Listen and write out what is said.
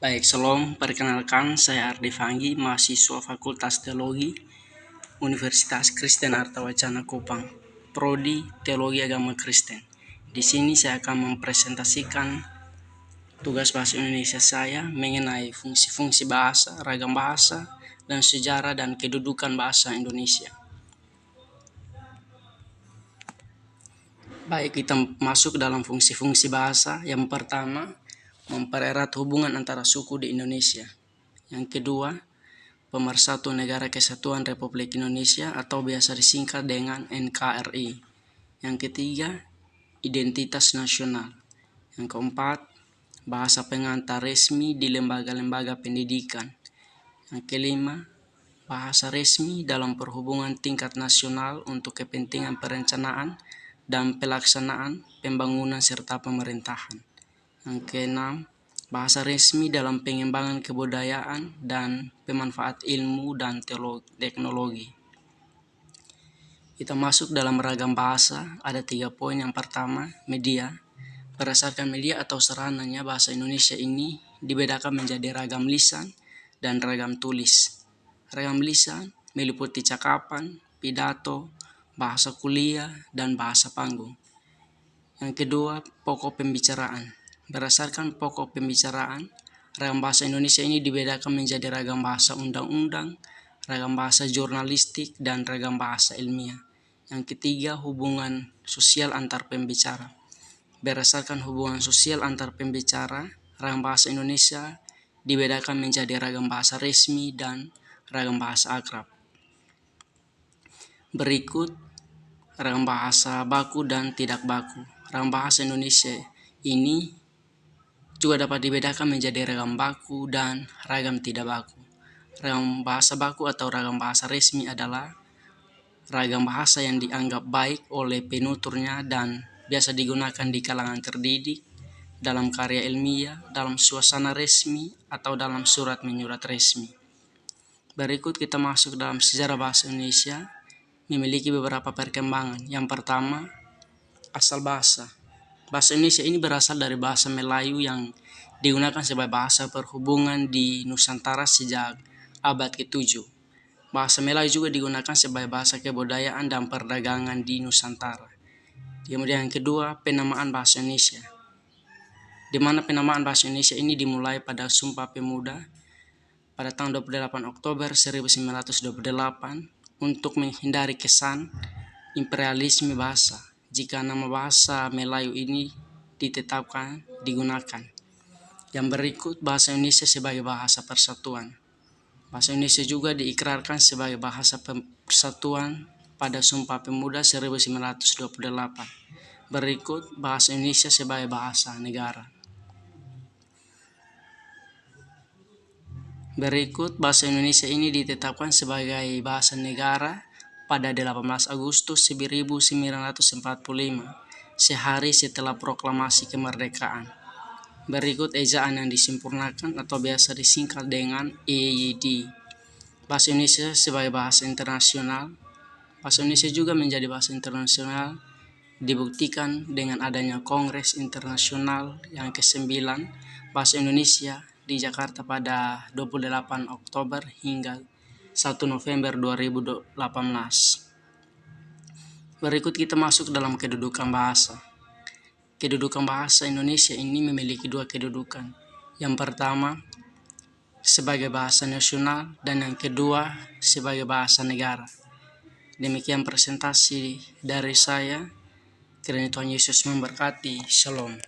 Baik, Shalom. Perkenalkan, saya Ardi Fanggi, mahasiswa Fakultas Teologi Universitas Kristen Artawacana Kupang, Prodi Teologi Agama Kristen. Di sini saya akan mempresentasikan tugas bahasa Indonesia saya mengenai fungsi-fungsi bahasa, ragam bahasa, dan sejarah dan kedudukan bahasa Indonesia. Baik, kita masuk dalam fungsi-fungsi bahasa. Yang pertama, mempererat hubungan antara suku di Indonesia. Yang kedua, pemersatu Negara Kesatuan Republik Indonesia atau biasa disingkat dengan NKRI. Yang ketiga, identitas nasional. Yang keempat, bahasa pengantar resmi di lembaga-lembaga pendidikan. Yang kelima, bahasa resmi dalam perhubungan tingkat nasional untuk kepentingan perencanaan dan pelaksanaan pembangunan serta pemerintahan. Yang keenam, bahasa resmi dalam pengembangan kebudayaan dan pemanfaat ilmu dan teknologi. Kita masuk dalam ragam bahasa, ada 3 poin. Yang pertama, media. Berdasarkan media atau sarananya, bahasa Indonesia ini dibedakan menjadi ragam lisan dan ragam tulis. Ragam lisan meliputi cakapan, pidato, bahasa kuliah, dan bahasa panggung. Yang kedua, pokok pembicaraan. Berdasarkan pokok pembicaraan, ragam bahasa Indonesia ini dibedakan menjadi ragam bahasa undang-undang, ragam bahasa jurnalistik, dan ragam bahasa ilmiah. Yang ketiga, hubungan sosial antar pembicara. Berdasarkan hubungan sosial antar pembicara, ragam bahasa Indonesia dibedakan menjadi ragam bahasa resmi dan ragam bahasa akrab. Berikut ragam bahasa baku dan tidak baku. Ragam bahasa Indonesia ini juga dapat dibedakan menjadi ragam baku dan ragam tidak baku. Ragam bahasa baku atau ragam bahasa resmi adalah ragam bahasa yang dianggap baik oleh penuturnya dan biasa digunakan di kalangan terdidik, dalam karya ilmiah, dalam suasana resmi, atau dalam surat menyurat resmi. Berikut kita masuk dalam sejarah bahasa Indonesia, memiliki beberapa perkembangan. Yang pertama, asal bahasa. Bahasa Indonesia ini berasal dari bahasa Melayu yang digunakan sebagai bahasa perhubungan di Nusantara sejak abad ke-7. Bahasa Melayu juga digunakan sebagai bahasa kebudayaan dan perdagangan di Nusantara. Kemudian yang kedua, penamaan bahasa Indonesia. Di mana penamaan bahasa Indonesia ini dimulai pada Sumpah Pemuda pada tanggal 28 Oktober 1928 untuk menghindari kesan imperialisme bahasa jika nama bahasa Melayu ini ditetapkan digunakan. Yang berikut, bahasa Indonesia sebagai bahasa persatuan. Bahasa Indonesia juga diikrarkan sebagai bahasa persatuan pada Sumpah Pemuda 1928. Berikut, bahasa Indonesia sebagai bahasa negara. Berikut, bahasa Indonesia ini ditetapkan sebagai bahasa negara pada 18 Agustus 1945, sehari setelah proklamasi kemerdekaan. Berikut ejaan yang disempurnakan atau biasa disingkat dengan EYD. Bahasa Indonesia sebagai bahasa internasional. Bahasa Indonesia juga menjadi bahasa internasional dibuktikan dengan adanya Kongres Internasional yang ke-9 Bahasa Indonesia di Jakarta pada 28 Oktober hingga 1 November 2018. Berikut kita masuk dalam kedudukan bahasa. Kedudukan bahasa Indonesia ini memiliki 2 kedudukan. Yang pertama, sebagai bahasa nasional, dan yang kedua, sebagai bahasa negara. Demikian presentasi dari saya. Kiranya Tuhan Yesus memberkati. Shalom.